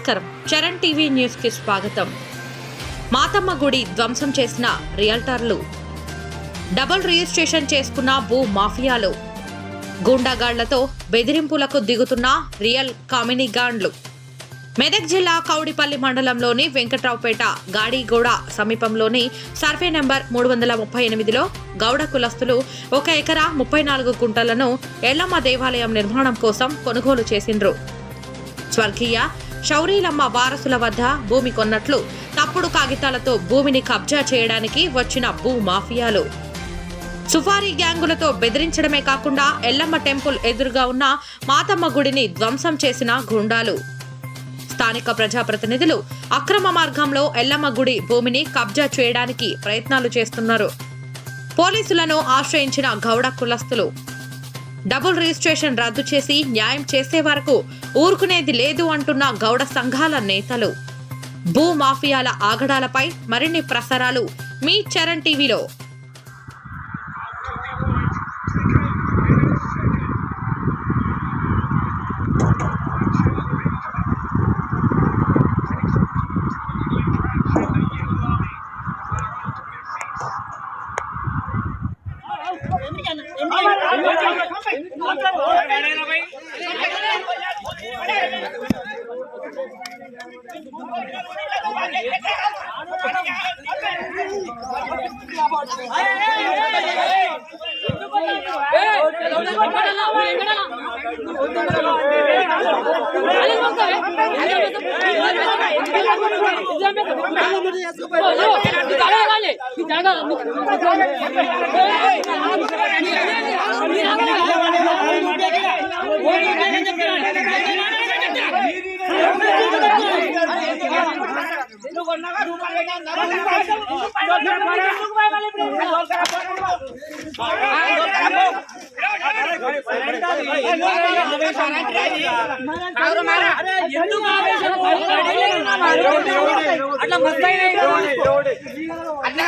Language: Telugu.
నమస్కారం. చరణ్ టీవీ న్యూస్ కి స్వాగతం. మాతమ్మ గుడి ధ్వంసం చేసిన రియల్టర్లు, డబుల్ రిజిస్ట్రేషన్ చేసుకున్న భూ మాఫియాలు, గూండాగాళ్లతో బెదిరింపులకు దిగుతున్న రియల్ కామినీగాండ్లు. మెదక్ జిల్లా కౌడిపల్లి మండలంలోని వెంకట్రావుపేట గాడిగూడ సమీపంలోని సర్వే నెంబర్ 338లో గౌడ కులస్తులు 1 ఎకరా 34 గుంటలను ఎల్లమ్మ దేవాలయం నిర్మాణం కోసం కొనుగోలు చేసిండ్రు. స్వర్గీయ శౌరీలమ్మ వారసుల వద్ద భూమి కొన్నట్లు తప్పుడు కాగితాలతో భూమిని కబ్జా చేయడానికి వచ్చిన భూ మాఫియాలు, సుఫారీ గ్యాంగులతో బెదిరించడమే కాకుండా ఎల్లమ్మ టెంపుల్ ఎదురుగా ఉన్న మాతమ్మ గుడిని ధ్వంసం చేసిన గుండాలు. స్థానిక ప్రజాప్రతినిధులు అక్రమ మార్గంలో ఎల్లమ్మ గుడి భూమిని కబ్జా చేయడానికి ప్రయత్నాలు చేస్తున్నారు. పోలీసులను ఆశ్రయించిన గౌడ కులస్తులు డబుల్ రిజిస్ట్రేషన్ రద్దు చేసి న్యాయం చేసే వరకు ఊరుకునేది లేదు అంటున్న గౌడ సంఘాల నేతలు. భూ మాఫియాల ఆగడాలపై మరిన్ని ప్రసారాలు మీ చరణ్ టీవీలో. అట్లా